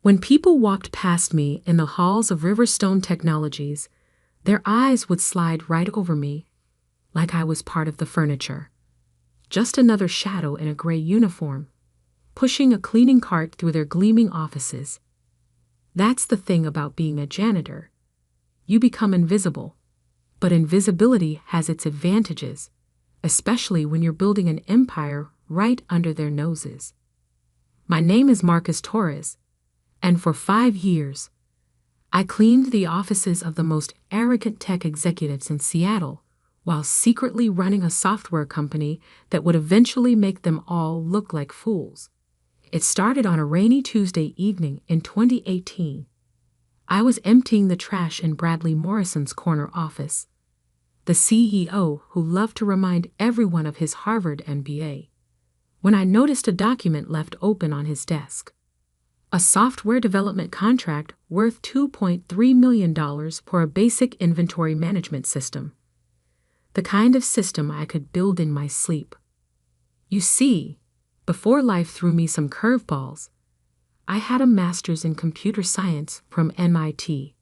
When people walked past me in the halls of Riverstone Technologies, their eyes would slide right over me, like I was part of the furniture. Just another shadow in a gray uniform, pushing a cleaning cart through their gleaming offices. That's the thing about being a janitor. You become invisible. But invisibility has its advantages, especially when you're building an empire right under their noses. My name is Marcus Torres, and for 5 years, I cleaned the offices of the most arrogant tech executives in Seattle while secretly running a software company that would eventually make them all look like fools. It started on a rainy Tuesday evening in 2018. I was emptying the trash in Bradley Morrison's corner office, the CEO who loved to remind everyone of his Harvard MBA, when I noticed a document left open on his desk. A software development contract worth $2.3 million for a basic inventory management system. The kind of system I could build in my sleep. You see, before life threw me some curveballs, I had a master's in computer science from MIT,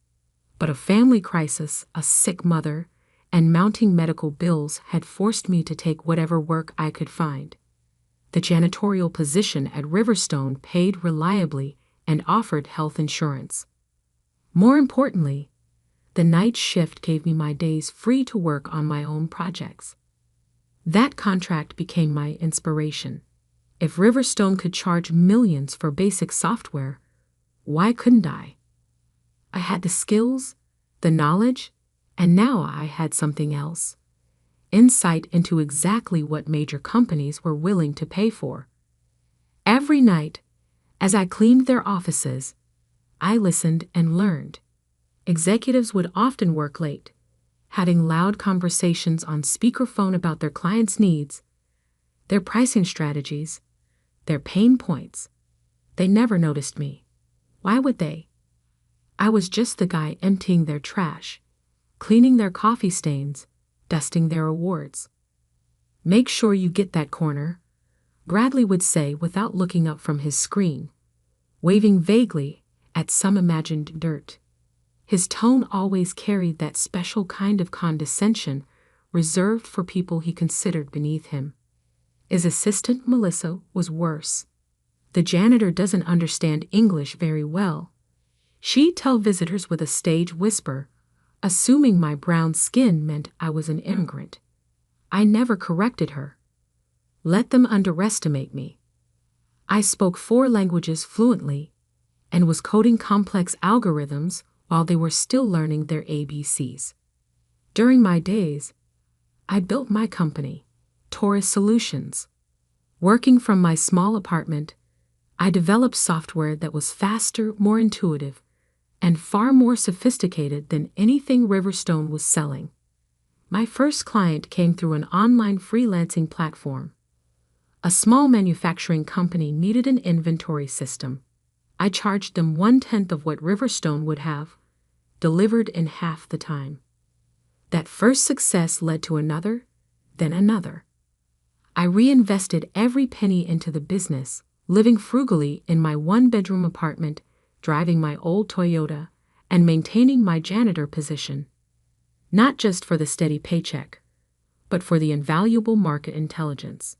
but a family crisis, a sick mother, and mounting medical bills had forced me to take whatever work I could find. The janitorial position at Riverstone paid reliably and offered health insurance. More importantly, the night shift gave me my days free to work on my own projects. That contract became my inspiration. If Riverstone could charge millions for basic software, why couldn't I? I had the skills, the knowledge, and now I had something else. Insight into exactly what major companies were willing to pay for. Every night, as I cleaned their offices, I listened and learned. Executives would often work late, having loud conversations on speakerphone about their clients' needs, their pricing strategies, their pain points. They never noticed me. Why would they? I was just the guy emptying their trash, cleaning their coffee stains, dusting their awards. "Make sure you get that corner," Bradley would say without looking up from his screen, waving vaguely at some imagined dirt. His tone always carried that special kind of condescension reserved for people he considered beneath him. His assistant, Melissa, was worse. The janitor doesn't understand English very well. She'd tell visitors with a stage whisper, assuming my brown skin meant I was an immigrant. I never corrected her. Let them underestimate me. I spoke 4 languages fluently and was coding complex algorithms while they were still learning their ABCs. During my days, I built my company, Taurus Solutions. Working from my small apartment, I developed software that was faster, more intuitive, and far more sophisticated than anything Riverstone was selling. My first client came through an online freelancing platform. A small manufacturing company needed an inventory system. I charged them 1/10 of what Riverstone would have, delivered in half the time. That first success led to another, then another. I reinvested every penny into the business, living frugally in my 1-bedroom apartment, driving my old Toyota, and maintaining my janitor position. Not just for the steady paycheck, but for the invaluable market intelligence.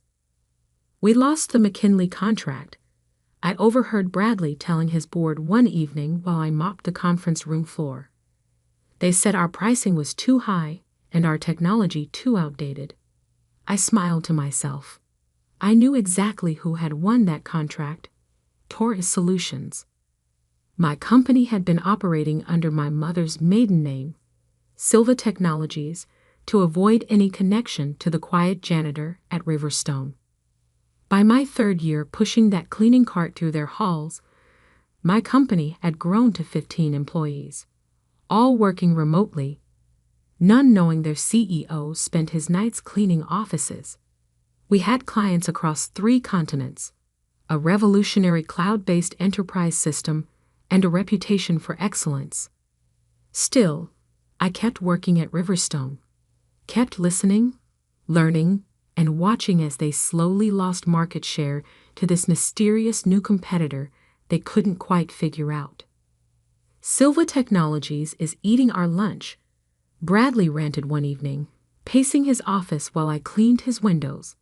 We lost the McKinley contract. I overheard Bradley telling his board one evening while I mopped the conference room floor. They said our pricing was too high and our technology too outdated. I smiled to myself. I knew exactly who had won that contract: Taurus Solutions. My company had been operating under my mother's maiden name, Silva Technologies, to avoid any connection to the quiet janitor at Riverstone. By my 3rd year pushing that cleaning cart through their halls, my company had grown to 15 employees, all working remotely, none knowing their CEO spent his nights cleaning offices. We had clients across 3 continents, a revolutionary cloud-based enterprise system, and a reputation for excellence. Still, I kept working at Riverstone, kept listening, learning, and watching as they slowly lost market share to this mysterious new competitor they couldn't quite figure out. Silva Technologies is eating our lunch, Bradley ranted one evening, pacing his office while I cleaned his windows.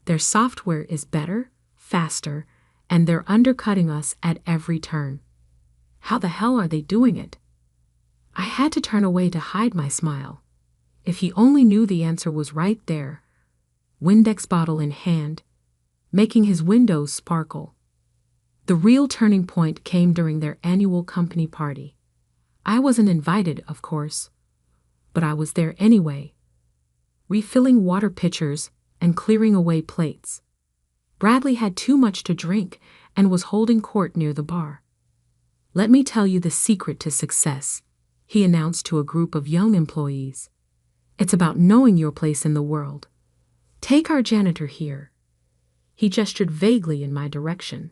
Their software is better, faster, and they're undercutting us at every turn. How the hell are they doing it? I had to turn away to hide my smile. If he only knew the answer was right there, Windex bottle in hand, making his windows sparkle. The real turning point came during their annual company party. I wasn't invited, of course, but I was there anyway, refilling water pitchers and clearing away plates. Bradley had too much to drink and was holding court near the bar. "Let me tell you the secret to success," he announced to a group of young employees. "It's about knowing your place in the world. Take our janitor here." He gestured vaguely in my direction.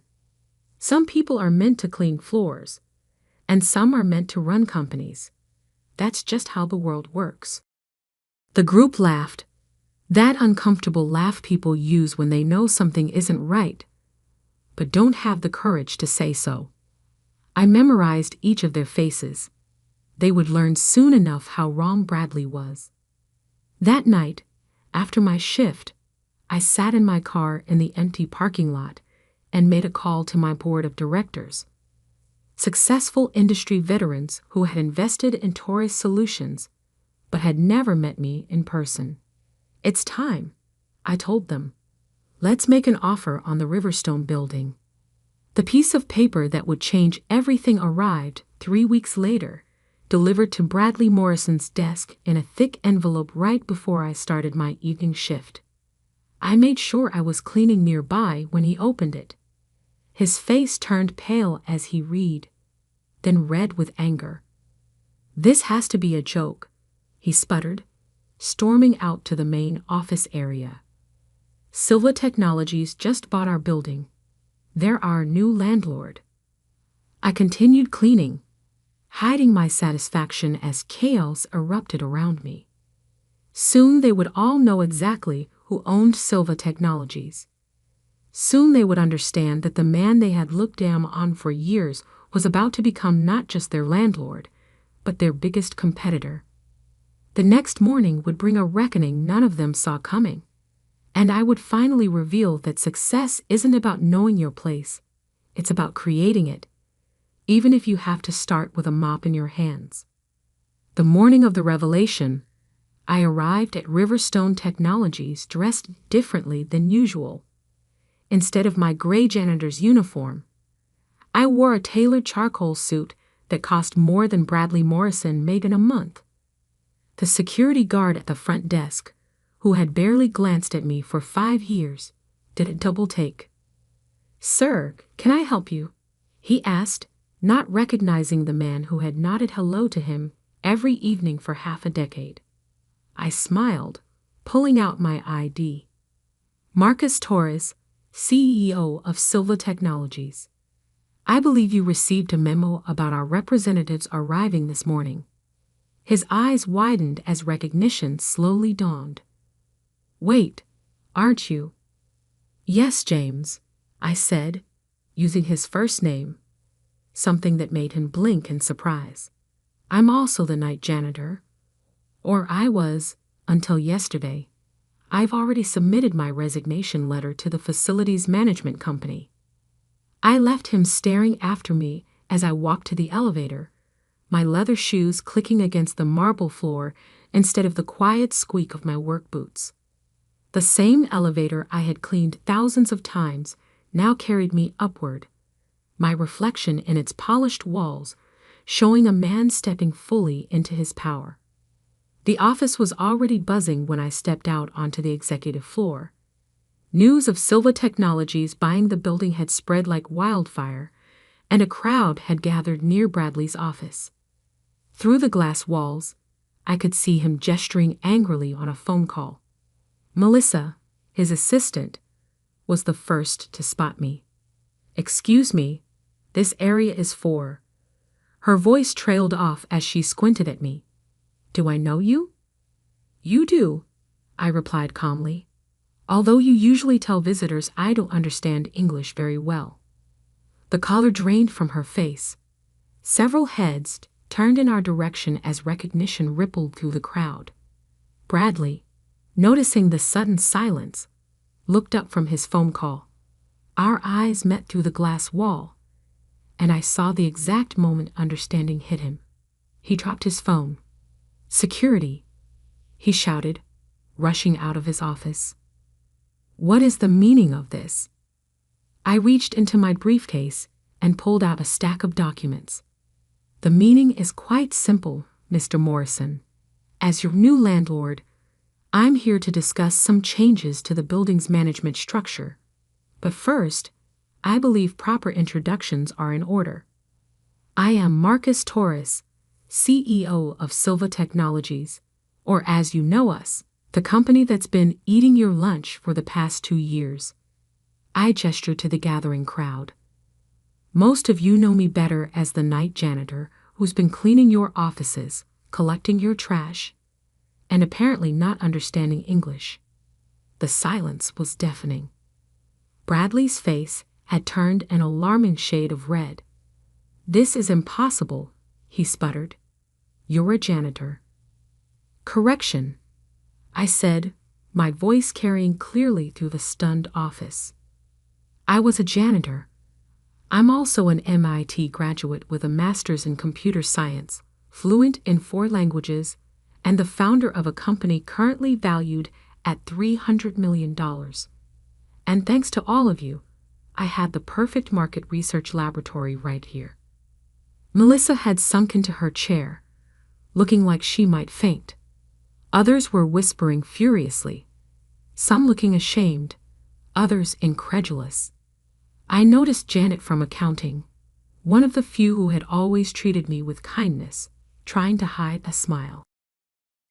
"Some people are meant to clean floors, and some are meant to run companies. That's just how the world works." The group laughed, that uncomfortable laugh people use when they know something isn't right, but don't have the courage to say so. I memorized each of their faces. They would learn soon enough how wrong Bradley was. That night, after my shift, I sat in my car in the empty parking lot and made a call to my board of directors. Successful industry veterans who had invested in Taurus solutions but had never met me in person. "It's time," I told them. "Let's make an offer on the Riverstone building." The piece of paper that would change everything arrived 3 weeks later, delivered to Bradley Morrison's desk in a thick envelope right before I started my evening shift. I made sure I was cleaning nearby when he opened it. His face turned pale as he read, then red with anger. "This has to be a joke," he sputtered, storming out to the main office area. "Silva Technologies just bought our building. They're our new landlord." I continued cleaning, hiding my satisfaction as chaos erupted around me. Soon they would all know exactly who owned Silva Technologies. Soon they would understand that the man they had looked down on for years was about to become not just their landlord, but their biggest competitor. The next morning would bring a reckoning none of them saw coming, and I would finally reveal that success isn't about knowing your place, it's about creating it, even if you have to start with a mop in your hands. The morning of the revelation, I arrived at Riverstone Technologies dressed differently than usual. Instead of my gray janitor's uniform, I wore a tailored charcoal suit that cost more than Bradley Morrison made in a month. The security guard at the front desk, who had barely glanced at me for 5 years, did a double take. "Sir, can I help you?" he asked, not recognizing the man who had nodded hello to him every evening for half a decade. I smiled, pulling out my ID. "Marcus Torres, CEO of Silva Technologies. I believe you received a memo about our representatives arriving this morning." His eyes widened as recognition slowly dawned. "Wait, aren't you?" "Yes, James," I said, using his first name, something that made him blink in surprise. "I'm also the night janitor. Or I was, until yesterday. I've already submitted my resignation letter to the facilities management company." I left him staring after me as I walked to the elevator, my leather shoes clicking against the marble floor instead of the quiet squeak of my work boots. The same elevator I had cleaned thousands of times now carried me upward, my reflection in its polished walls showing a man stepping fully into his power. The office was already buzzing when I stepped out onto the executive floor. News of Silva Technologies buying the building had spread like wildfire, and a crowd had gathered near Bradley's office. Through the glass walls, I could see him gesturing angrily on a phone call. Melissa, his assistant, was the first to spot me. "Excuse me, this area is for..." Her voice trailed off as she squinted at me. "Do I know you?" "You do," I replied calmly, "although you usually tell visitors I don't understand English very well." The color drained from her face. Several heads turned in our direction as recognition rippled through the crowd. Bradley, noticing the sudden silence, looked up from his phone call. Our eyes met through the glass wall, and I saw the exact moment understanding hit him. He dropped his phone. "Security!" he shouted, rushing out of his office. "What is the meaning of this?" I reached into my briefcase and pulled out a stack of documents. "The meaning is quite simple, Mr. Morrison. As your new landlord, I'm here to discuss some changes to the building's management structure. But first, I believe proper introductions are in order. I am Marcus Torres, CEO of Silva Technologies, or as you know us, the company that's been eating your lunch for the past 2 years. I gestured to the gathering crowd. Most of you know me better as the night janitor who's been cleaning your offices, collecting your trash, and apparently not understanding English. The silence was deafening. Bradley's face had turned an alarming shade of red. "This is impossible," he sputtered. "You're a janitor." "Correction," I said, my voice carrying clearly through the stunned office. "I was a janitor. I'm also an MIT graduate with a master's in computer science, fluent in 4 languages, and the founder of a company currently valued at $300 million. And thanks to all of you, I had the perfect market research laboratory right here." Melissa had sunk into her chair, looking like she might faint. Others were whispering furiously, some looking ashamed, others incredulous. I noticed Janet from accounting, one of the few who had always treated me with kindness, trying to hide a smile.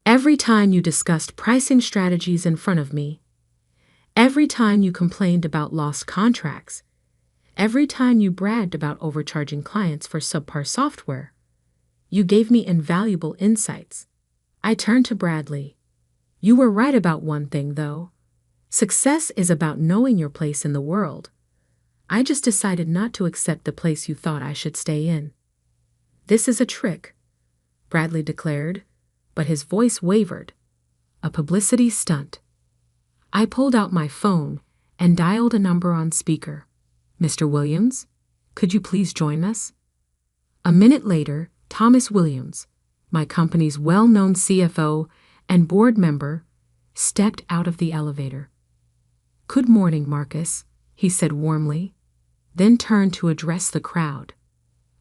"Every time you discussed pricing strategies in front of me, every time you complained about lost contracts, every time you bragged about overcharging clients for subpar software, you gave me invaluable insights." I turned to Bradley. "You were right about one thing, though. Success is about knowing your place in the world. I just decided not to accept the place you thought I should stay in." "This is a trick," Bradley declared, but his voice wavered. "A publicity stunt." I pulled out my phone and dialed a number on speaker. "Mr. Williams, could you please join us?" A minute later, Thomas Williams, my company's well-known CFO and board member, stepped out of the elevator. "Good morning, Marcus," he said warmly, then turned to address the crowd.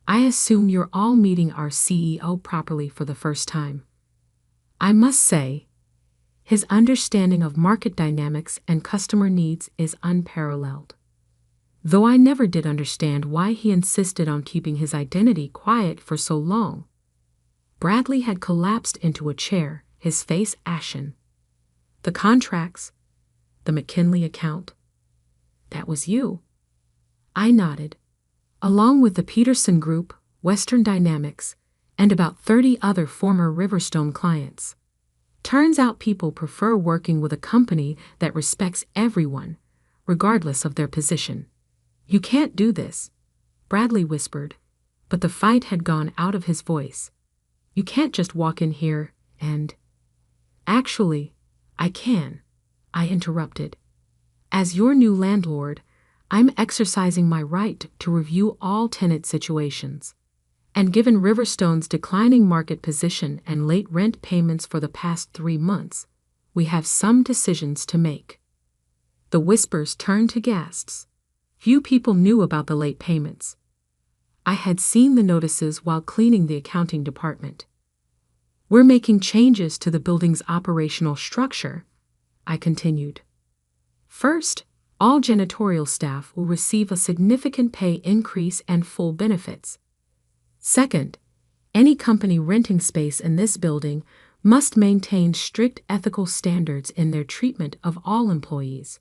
"I assume you're all meeting our CEO properly for the first time. I must say, his understanding of market dynamics and customer needs is unparalleled. Though I never did understand why he insisted on keeping his identity quiet for so long." Bradley had collapsed into a chair, his face ashen. "The contracts, the McKinley account, that was you." I nodded. "Along with the Peterson Group, Western Dynamics, and about 30 other former Riverstone clients. Turns out people prefer working with a company that respects everyone, regardless of their position." "You can't do this," Bradley whispered, but the fight had gone out of his voice. "You can't just walk in here and—" "Actually, I can," I interrupted. "As your new landlord, I'm exercising my right to review all tenant situations. And given Riverstone's declining market position and late rent payments for the past 3 months, we have some decisions to make." The whispers turned to gasps. Few people knew about the late payments. I had seen the notices while cleaning the accounting department. "We're making changes to the building's operational structure," I continued. "First, all janitorial staff will receive a significant pay increase and full benefits. Second, any company renting space in this building must maintain strict ethical standards in their treatment of all employees,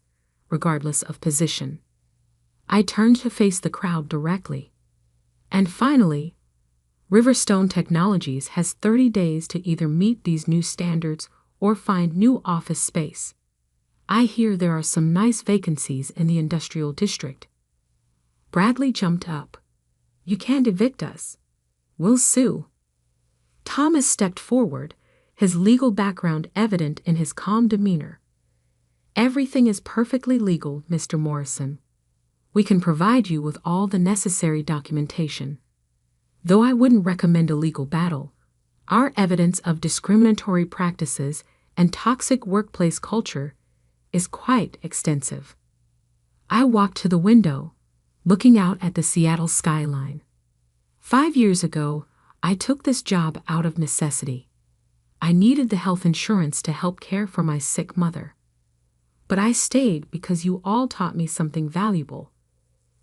regardless of position." I turned to face the crowd directly. "And finally, Riverstone Technologies has 30 days to either meet these new standards or find new office space. I hear there are some nice vacancies in the industrial district." Bradley jumped up. "You can't evict us. We'll sue." Thomas stepped forward, his legal background evident in his calm demeanor. "Everything is perfectly legal, Mr. Morrison. We can provide you with all the necessary documentation. Though I wouldn't recommend a legal battle, our evidence of discriminatory practices and toxic workplace culture is quite extensive." I walked to the window, looking out at the Seattle skyline. 5 years ago, I took this job out of necessity. I needed the health insurance to help care for my sick mother. But I stayed because you all taught me something valuable.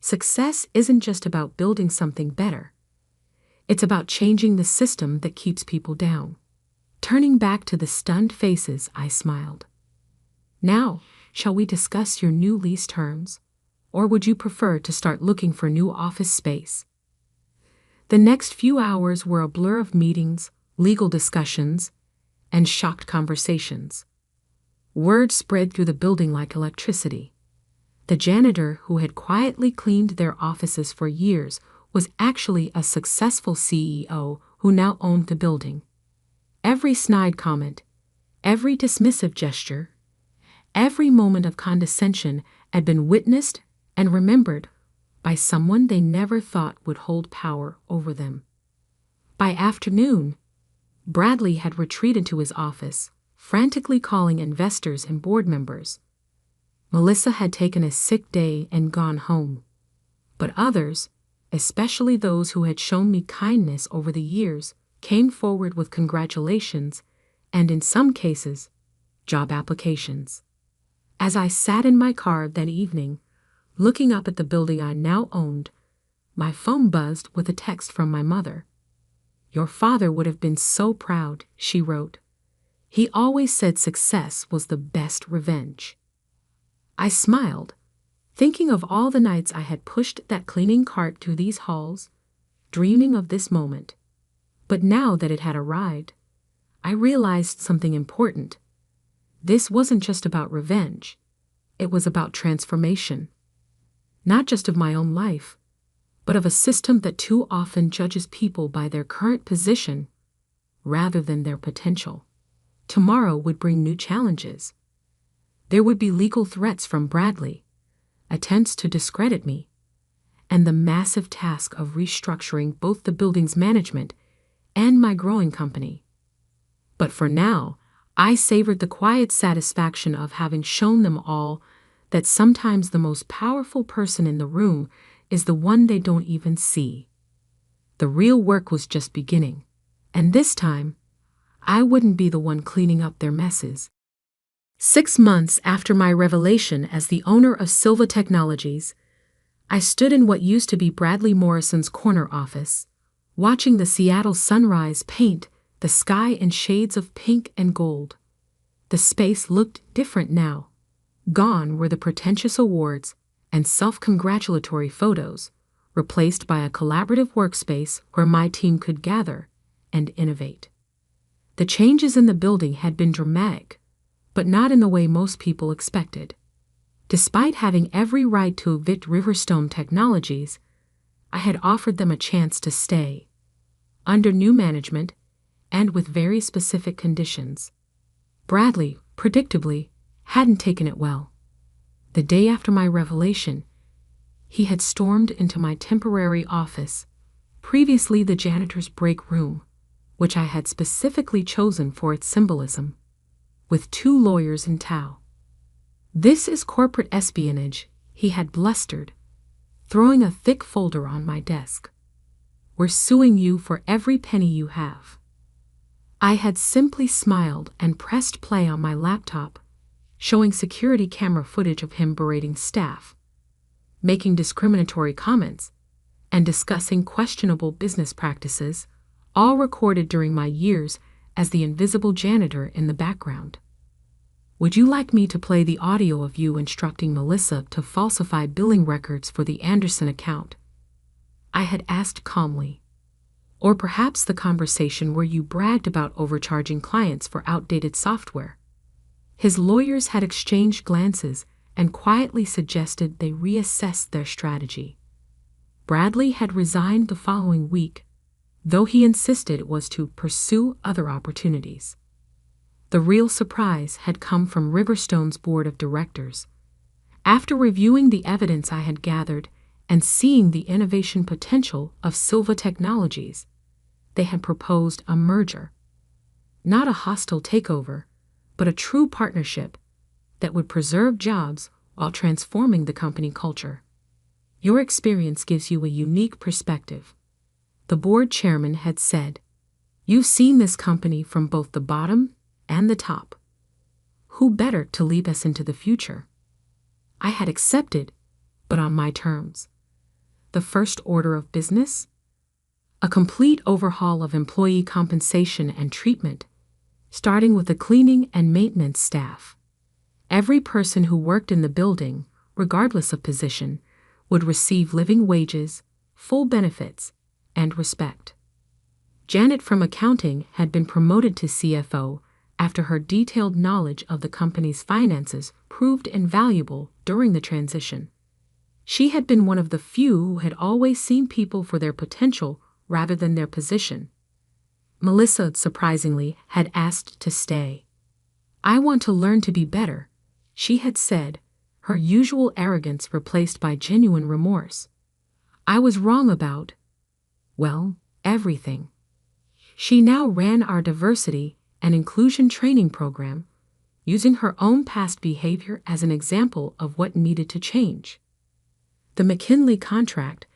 Success isn't just about building something better. It's about changing the system that keeps people down. Turning back to the stunned faces, I smiled. "Now, shall we discuss your new lease terms? Or would you prefer to start looking for new office space?" The next few hours were a blur of meetings, legal discussions, and shocked conversations. Word spread through the building like electricity. The janitor who had quietly cleaned their offices for years was actually a successful CEO who now owned the building. Every snide comment, every dismissive gesture, every moment of condescension had been witnessed and remembered by someone they never thought would hold power over them. By afternoon, Bradley had retreated to his office, frantically calling investors and board members. Melissa had taken a sick day and gone home. But others, especially those who had shown me kindness over the years, came forward with congratulations and, in some cases, job applications. As I sat in my car that evening, looking up at the building I now owned, my phone buzzed with a text from my mother. "Your father would have been so proud," she wrote. "He always said success was the best revenge." I smiled, thinking of all the nights I had pushed that cleaning cart through these halls, dreaming of this moment. But now that it had arrived, I realized something important. This wasn't just about revenge. It was about transformation. Not just of my own life, but of a system that too often judges people by their current position rather than their potential. Tomorrow would bring new challenges. There would be legal threats from Bradley, attempts to discredit me, and the massive task of restructuring both the building's management and my growing company. But for now, I savored the quiet satisfaction of having shown them all that sometimes the most powerful person in the room is the one they don't even see. The real work was just beginning, and this time, I wouldn't be the one cleaning up their messes. 6 months after my revelation as the owner of Silva Technologies, I stood in what used to be Bradley Morrison's corner office, watching the Seattle sunrise paint the sky in shades of pink and gold. The space looked different now. Gone were the pretentious awards and self-congratulatory photos, replaced by a collaborative workspace where my team could gather and innovate. The changes in the building had been dramatic, but not in the way most people expected. Despite having every right to evict Riverstone Technologies, I had offered them a chance to stay, under new management and with very specific conditions. Bradley, predictably, hadn't taken it well. The day after my revelation, he had stormed into my temporary office, previously the janitor's break room, which I had specifically chosen for its symbolism, with 2 lawyers in tow. "This is corporate espionage," he had blustered, throwing a thick folder on my desk. "We're suing you for every penny you have." I had simply smiled and pressed play on my laptop, showing security camera footage of him berating staff, making discriminatory comments, and discussing questionable business practices, all recorded during my years as the invisible janitor in the background. "Would you like me to play the audio of you instructing Melissa to falsify billing records for the Anderson account?" I had asked calmly. "Or perhaps the conversation where you bragged about overcharging clients for outdated software?" His lawyers had exchanged glances and quietly suggested they reassess their strategy. Bradley had resigned the following week, though he insisted it was to pursue other opportunities. The real surprise had come from Riverstone's board of directors. After reviewing the evidence I had gathered and seeing the innovation potential of Silva Technologies, they had proposed a merger. Not a hostile takeover, but a true partnership that would preserve jobs while transforming the company culture. Your experience gives you a unique perspective, the board chairman had said. You've seen this company from both the bottom and the top. Who better to lead us into the future? I had accepted, but on my terms. The first order of business? A complete overhaul of employee compensation and treatment, starting with the cleaning and maintenance staff. Every person who worked in the building, regardless of position, would receive living wages, full benefits, and respect. Janet from accounting had been promoted to CFO after her detailed knowledge of the company's finances proved invaluable during the transition. She had been one of the few who had always seen people for their potential rather than their position. Melissa, surprisingly, had asked to stay. I want to learn to be better, she had said, her usual arrogance replaced by genuine remorse. I was wrong about, well, everything. She now ran our diversity and inclusion training program, using her own past behavior as an example of what needed to change. The McKinley contract,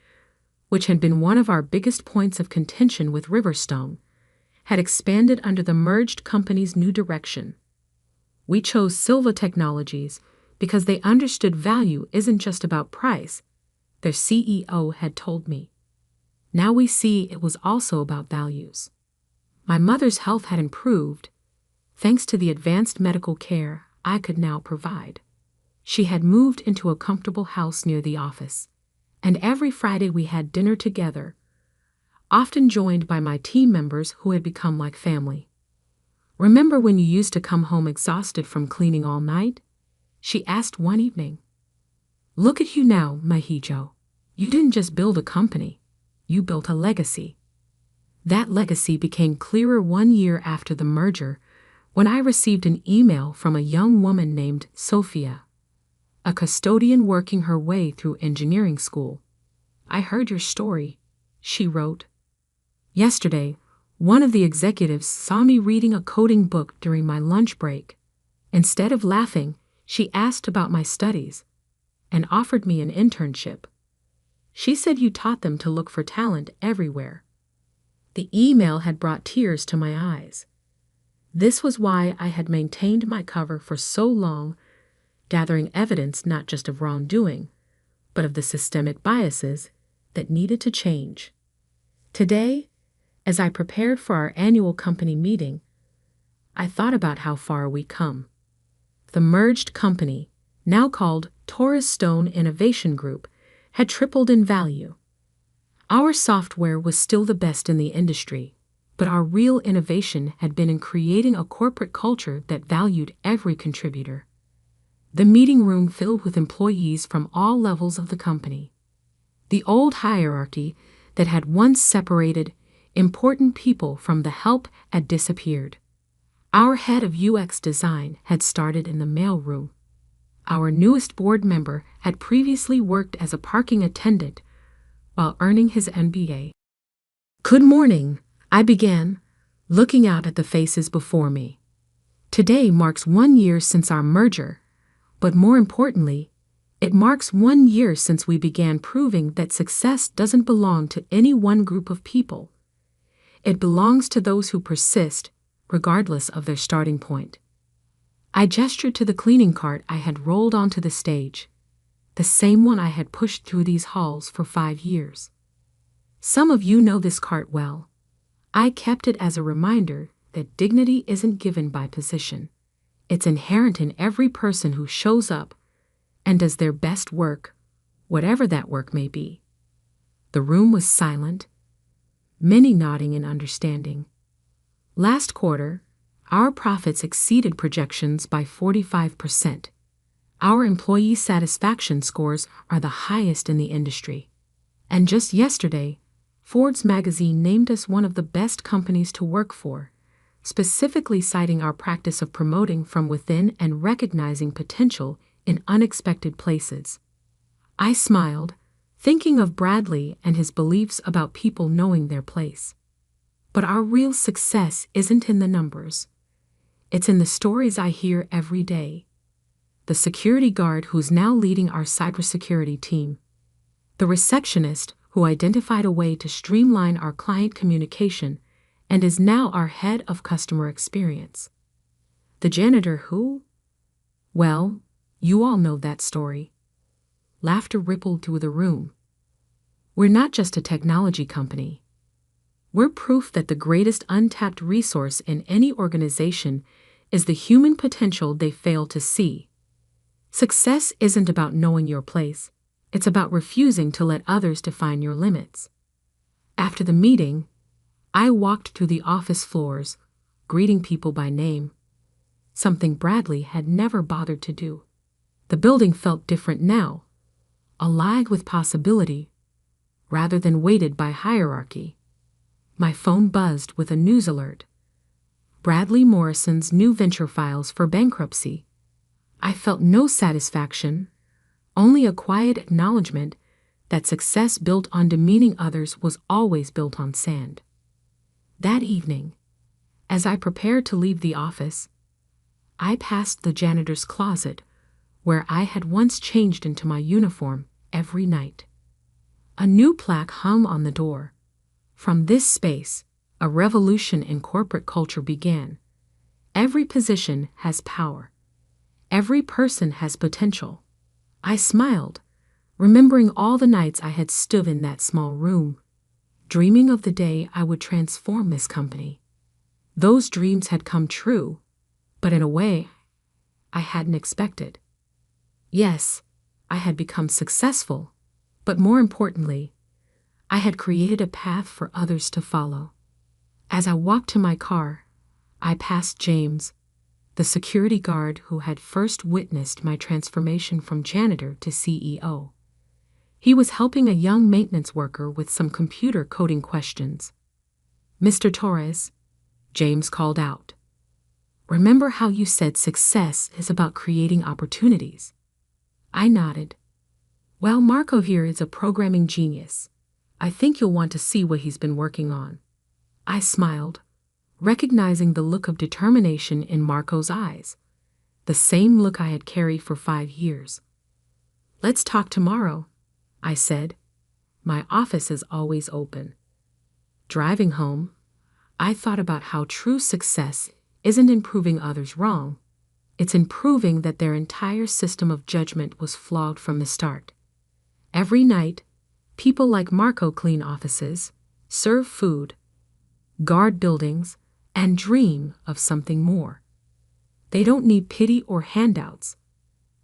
which had been one of our biggest points of contention with Riverstone, had expanded under the merged company's new direction. We chose Silva Technologies because they understood value isn't just about price, their CEO had told me. Now we see it was also about values. My mother's health had improved, thanks to the advanced medical care I could now provide. She had moved into a comfortable house near the office, and every Friday we had dinner together, often joined by my team members who had become like family. Remember when you used to come home exhausted from cleaning all night? She asked one evening. Look at you now, Mahijo. You didn't just build a company, you built a legacy. That legacy became clearer 1 year after the merger when I received an email from a young woman named Sophia, a custodian working her way through engineering school. I heard your story, she wrote. Yesterday, one of the executives saw me reading a coding book during my lunch break. Instead of laughing, she asked about my studies and offered me an internship. She said you taught them to look for talent everywhere. The email had brought tears to my eyes. This was why I had maintained my cover for so long, gathering evidence not just of wrongdoing, but of the systemic biases that needed to change. Today, as I prepared for our annual company meeting, I thought about how far we'd come. The merged company, now called Taurus Stone Innovation Group, had tripled in value. Our software was still the best in the industry, but our real innovation had been in creating a corporate culture that valued every contributor. The meeting room filled with employees from all levels of the company. The old hierarchy that had once separated important people from the help had disappeared. Our head of UX design had started in the mailroom. Our newest board member had previously worked as a parking attendant while earning his MBA. Good morning, I began, looking out at the faces before me. Today marks 1 year since our merger, but more importantly, it marks 1 year since we began proving that success doesn't belong to any one group of people. It belongs to those who persist, regardless of their starting point. I gestured to the cleaning cart I had rolled onto the stage, the same one I had pushed through these halls for 5 years. Some of you know this cart well. I kept it as a reminder that dignity isn't given by position. It's inherent in every person who shows up and does their best work, whatever that work may be. The room was silent, many nodding in understanding. Last quarter, our profits exceeded projections by 45%. Our employee satisfaction scores are the highest in the industry. And just yesterday, Forbes magazine named us one of the best companies to work for, specifically citing our practice of promoting from within and recognizing potential in unexpected places. I smiled, thinking of Bradley and his beliefs about people knowing their place. But our real success isn't in the numbers. It's in the stories I hear every day. The security guard who's now leading our cybersecurity team. The receptionist who identified a way to streamline our client communication and is now our head of customer experience. The janitor who? Well, you all know that story. Laughter rippled through the room. We're not just a technology company. We're proof that the greatest untapped resource in any organization is the human potential they fail to see. Success isn't about knowing your place. It's about refusing to let others define your limits. After the meeting, I walked through the office floors, greeting people by name, something Bradley had never bothered to do. The building felt different now, alive with possibility, rather than weighted by hierarchy. My phone buzzed with a news alert. Bradley Morrison's new venture files for bankruptcy. I felt no satisfaction, only a quiet acknowledgement that success built on demeaning others was always built on sand. That evening, as I prepared to leave the office, I passed the janitor's closet where I had once changed into my uniform every night. A new plaque hung on the door. From this space, a revolution in corporate culture began. Every position has power. Every person has potential. I smiled, remembering all the nights I had stood in that small room, dreaming of the day I would transform this company. Those dreams had come true, but in a way I hadn't expected. Yes, I had become successful, but more importantly, I had created a path for others to follow. As I walked to my car, I passed James, the security guard who had first witnessed my transformation from janitor to CEO. He was helping a young maintenance worker with some computer coding questions. "Mr. Torres," James called out. "Remember how you said success is about creating opportunities?" I nodded. "Well, Marco here is a programming genius. I think you'll want to see what he's been working on." I smiled, recognizing the look of determination in Marco's eyes, the same look I had carried for 5 years. "Let's talk tomorrow," I said. "My office is always open." Driving home, I thought about how true success isn't in proving others wrong. It's in proving that their entire system of judgment was flawed from the start. Every night, people like Marco clean offices, serve food, guard buildings, and dream of something more. They don't need pity or handouts.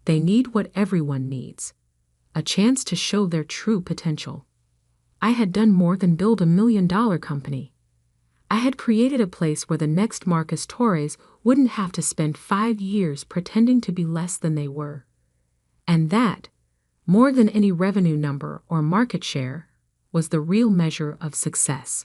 They need what everyone needs, a chance to show their true potential. I had done more than build $1 million company. I had created a place where the next Marcus Torres wouldn't have to spend 5 years pretending to be less than they were. And that, more than any revenue number or market share, was the real measure of success.